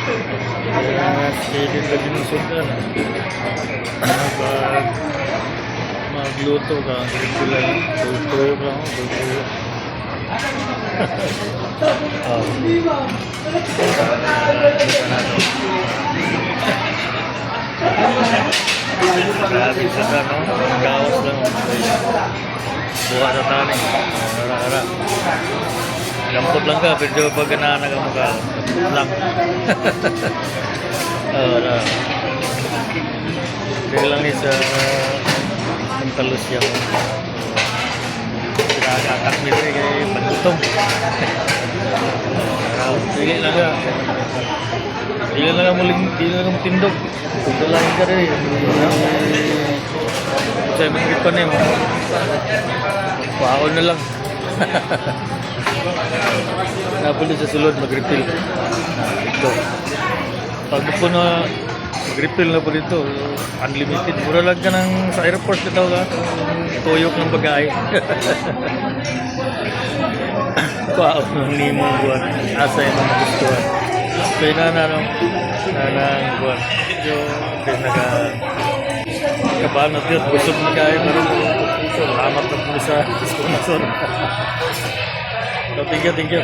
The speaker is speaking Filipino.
Kaya steady ka din ang sundan. Pag magluto ka, regular lang. Tuyok lang ako, tuyok. Grabe sa no? Gawas lang. Buka sa taning. Ara-ara. Lampot lang ka, pero pag ganahan ka mo ka. Lang. Ara. Kaya lang sa pantalos siya mo. Pinakakak nito kaya pagtutong. Dili lang ka. Dili lang ka muling, dili lang ka tindog. Tundalain ka rin. Saya mikir pa niya mo. Pahaon na lang. Napuli sa sulod, mag-refill. Ito. Pag po na mag-refill na po dito, unlimited. Mura lang ka ng sa airport na daw ka. Tuyok ng bagay. Pahaon ng nimo buwan. Asa yung mga gustuhan. Kaya nanang buwan. Yung kabahan natin at busog na kayo. Salamat na po sa sponsor. So, thank you.